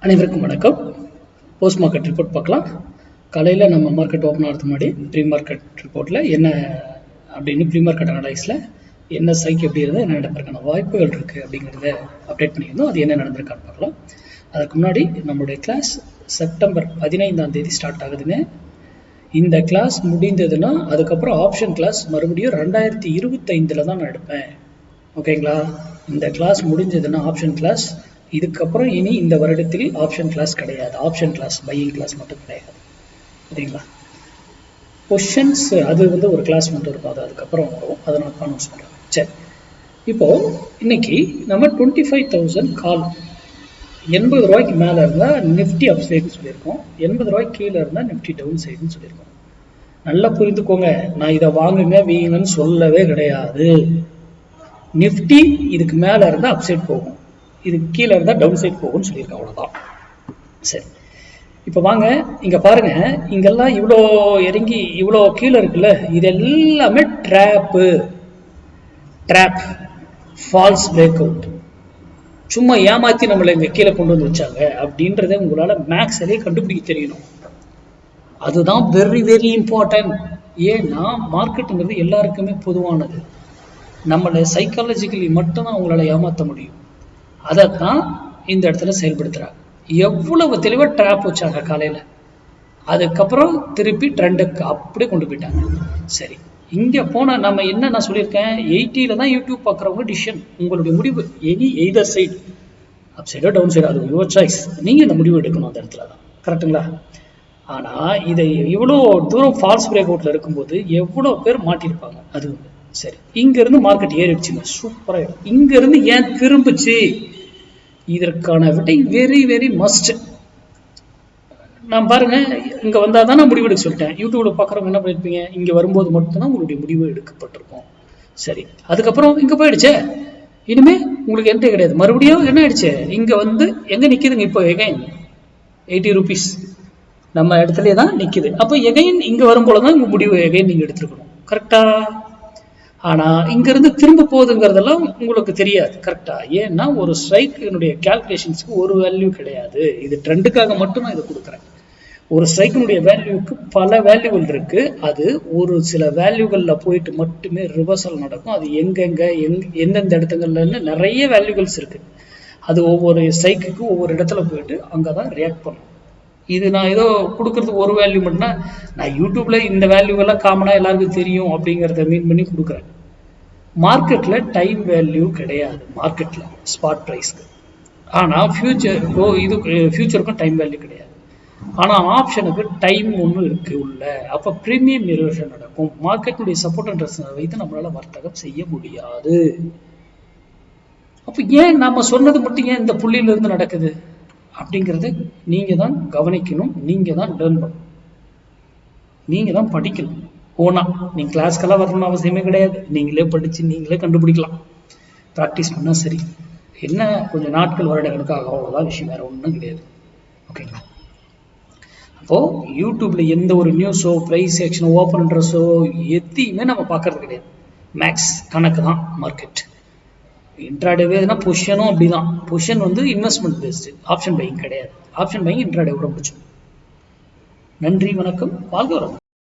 அனைவருக்கும் வணக்கம். Post market report பார்க்கலாம். காலையில் நம்ம மார்க்கெட் ஓப்பன் ஆகிறதுக்கு முன்னாடி ப்ரீ மார்க்கெட் ரிப்போர்ட்டில் என்ன அப்படின்னு ப்ரீ மார்க்கெட் அனலைஸில் என்ன சைக்கு எப்படி இருந்தால் என்ன நடப்பதற்கான வாய்ப்புகள் இருக்குது அப்படிங்கிறத அப்டேட் பண்ணியிருந்தோம். அது என்ன நடந்திருக்கான்னு பார்க்கலாம். அதுக்கு முன்னாடி நம்மளுடைய கிளாஸ் செப்டம்பர் 15 ஸ்டார்ட் ஆகுதுங்க. இந்த கிளாஸ் முடிந்ததுன்னா அதுக்கப்புறம் ஆப்ஷன் கிளாஸ் மறுபடியும் 2025 தான் நான் எடுப்பேன். ஓகேங்களா? இந்த கிளாஸ் முடிஞ்சதுன்னா ஆப்ஷன் கிளாஸ், இதுக்கப்புறம் இனி இந்த வருடத்தில் ஆப்ஷன் கிளாஸ் கிடையாது. ஆப்ஷன் கிளாஸ் பையிங் கிளாஸ் மட்டும் கிடையாது. சரிங்களா? கொஷன்ஸ் அது ஒரு கிளாஸ் மட்டும் இருக்கும். அது அதுக்கப்புறம் வரும். அதை நான் அனௌன்ஸ் பண்ணுறேன். சரி, இப்போது இன்னைக்கு நம்ம 25,000 கால் 80 ரூபாய்க்கு மேலே இருந்தால் நிஃப்டி அப் சைடுன்னு சொல்லியிருக்கோம். 80 ரூபாய்க்கு கீழே இருந்தால் நிஃப்டி டவுன் சைடுன்னு சொல்லியிருக்கோம். நல்லா புரிந்துக்கோங்க, நான் இதை வாங்குங்க வீங்கன்னு சொல்லவே கிடையாது. நிஃப்டி இதுக்கு மேலே இருந்தால் அப் சைட் போகும், இதுக்கு கீழே இருந்தால் டவுன் சைட் போகும்னு சொல்லியிருக்கேன். அவ்வளோதான். சரி, இப்போ வாங்க இங்கே பாருங்க. இங்கெல்லாம் இவ்வளோ இறங்கி இவ்வளோ கீழே இருக்குல்ல, இது எல்லாமே ட்ராப் ஃபால்ஸ் பிரேக் அவுட். சும்மா ஏமாற்றி நம்மளை இங்கே கீழே கொண்டு வந்து வச்சாங்க அப்படின்றத உங்களால் மேக்ஸ்லேயே கண்டுபிடிக்க தெரியணும். அதுதான் வெரி வெரி இம்பார்ட்டன்ட். ஏன்னா மார்க்கெட்டுங்கிறது எல்லாருக்குமே பொதுவானது. நம்மளை சைக்காலஜிக்கலி மட்டும்தான் அவங்களால ஏமாற்ற முடியும். அதைத்தான் இந்த இடத்துல செயல்படுத்துறாங்க. எவ்வளவு தெளிவாக ட்ராப் வச்சாங்க காலையில், அதுக்கப்புறம் திருப்பி ட்ரெண்டுக்கு அப்படியே கொண்டு போயிட்டாங்க. சரி, இங்கே போனால் நம்ம என்ன நான் சொல்லியிருக்கேன், 80 தான் யூடியூப் பார்க்குறவங்க டிசிஷன், உங்களுடைய முடிவு எய்தர் சைடு அப் சைடோ டவுன் சைடோ, அது யுவர் சாய்ஸ். நீங்கள் இந்த முடிவு எடுக்கணும் அந்த இடத்துல தான். கரெக்டுங்களா? ஆனால் இதை இவ்வளோ தூரம் ஃபால்ஸ் பிரேக் அவுட்டில் இருக்கும்போது எவ்வளோ பேர் மாட்டியிருப்பாங்க. அது சரி, இங்கிருந்து மார்க்கெட் ஏறிடுச்சுங்க, சூப்பராக. இங்கிருந்து ஏன் திரும்பிச்சு, இதற்கான விடை வெரி வெரி மஸ்ட். நான் பாருங்க, இங்க வந்தால் தான் நான் முடிவு எடுக்க சொல்லிட்டேன். யூடியூப்ல பார்க்குறவங்க என்ன பண்ணியிருப்பீங்க, இங்கே வரும்போது மட்டும்தான் உங்களுடைய முடிவு எடுக்கப்பட்டிருக்கும். சரி, அதுக்கப்புறம் இங்கே போயிடுச்சே, இனிமே உங்களுக்கு என்கிட்ட கிடையாது. மறுபடியும் என்ன ஆயிடுச்சு, இங்கே எங்கே நிற்கிதுங்க இப்போ, எகைன் 80 ரூபீஸ் நம்ம இடத்துலயே தான் நிற்கிது. அப்போ எகைன் இங்கே வரும்போது தான் உங்கள் முடிவு எகைன் நீங்கள் எடுத்துருக்கணும். கரெக்டா? ஆனால் இங்கிருந்து திரும்ப போகுதுங்கிறதெல்லாம் உங்களுக்கு தெரியாது. கரெக்டா? ஏன்னா ஒரு ஸ்ட்ரைக்கினுடைய கால்குலேஷன்ஸ்க்கு ஒரு வேல்யூ கிடையாது. இது ட்ரெண்டுக்காக மட்டும் நான் இதை கொடுக்குறேன். ஒரு ஸ்ட்ரைக்கினுடைய வேல்யூக்கு பல வேல்யூகள் இருக்கு. அது ஒரு சில வேல்யூகளில் போயிட்டு மட்டுமே ரிவர்சல் நடக்கும். அது எந்தெந்த இடத்துங்கள்லன்னு நிறைய வேல்யூகள்ஸ் இருக்கு. அது ஒவ்வொரு ஸ்ட்ரைக்குக்கு ஒவ்வொரு இடத்துல போயிட்டு அங்கே தான் ரியாக்ட் பண்ணும். இது நான் ஏதோ கொடுக்கறதுக்கு ஒரு வேல்யூ மட்டும்னா, நான் யூடியூப்ல இந்த வேல்யூவெல்லாம் காமனாக எல்லாருக்கும் தெரியும் அப்படிங்கிறத மீன் பண்ணி கொடுக்குறேன். மார்க்கெட்ல டைம் வேல்யூ கிடையாது. மார்க்கெட்ல ஸ்பாட் ப்ரைஸ்க்கு. ஆனால் ஃபியூச்சருக்கும் டைம் வேல்யூ கிடையாது. ஆனால் ஆப்ஷனுக்கு டைம் ஒன்று இருக்கு உள்ள. அப்போ ப்ரீமியம் எரோஷன் நடக்கும். மார்க்கெட்டுடைய சப்போர்ட் அண்ட் ரெசிஸ்டன்ஸ் வைத்து நம்மளால வர்த்தகம் செய்ய முடியாது. அப்போ ஏன் நம்ம சொன்னது மட்டும் ஏன் இந்த புள்ளியிலிருந்து நடக்குது அப்படிங்கிறத நீங்க தான் கவனிக்கணும். நீங்க தான் லேர்ன் பண்ணணும். நீங்க தான் படிக்கணும். ஓனா நீங்க கிளாஸ்க்கெல்லாம் வரணும்னு அவசியமே கிடையாது. நீங்களே படிச்சு நீங்களே கண்டுபிடிக்கலாம். ப்ராக்டிஸ் பண்ணா சரி. என்ன கொஞ்சம் நாட்கள் வருடங்களுக்காக, அவ்வளோதான் விஷயம், வேற ஒன்றும் கிடையாது. ஓகேங்களா? அப்போ யூடியூப்ல எந்த ஒரு நியூஸோ பிரைஸ் ஆக்ஷனோ ஓப்பன் இன்ட்ரெஸ்டோ எதையுமே நம்ம பார்க்கறது கிடையாது. மேக்ஸ் கணக்கு தான் மார்க்கெட். இன்ட்ராடேனா பொசிஷனும் அப்படிதான். Position investment based, option buying கிடையாது. ஆப்ஷன் பையிங் இன்ட்ராடே விட முடியும். நன்றி, வணக்கம், வாழ்க வளமுடன்.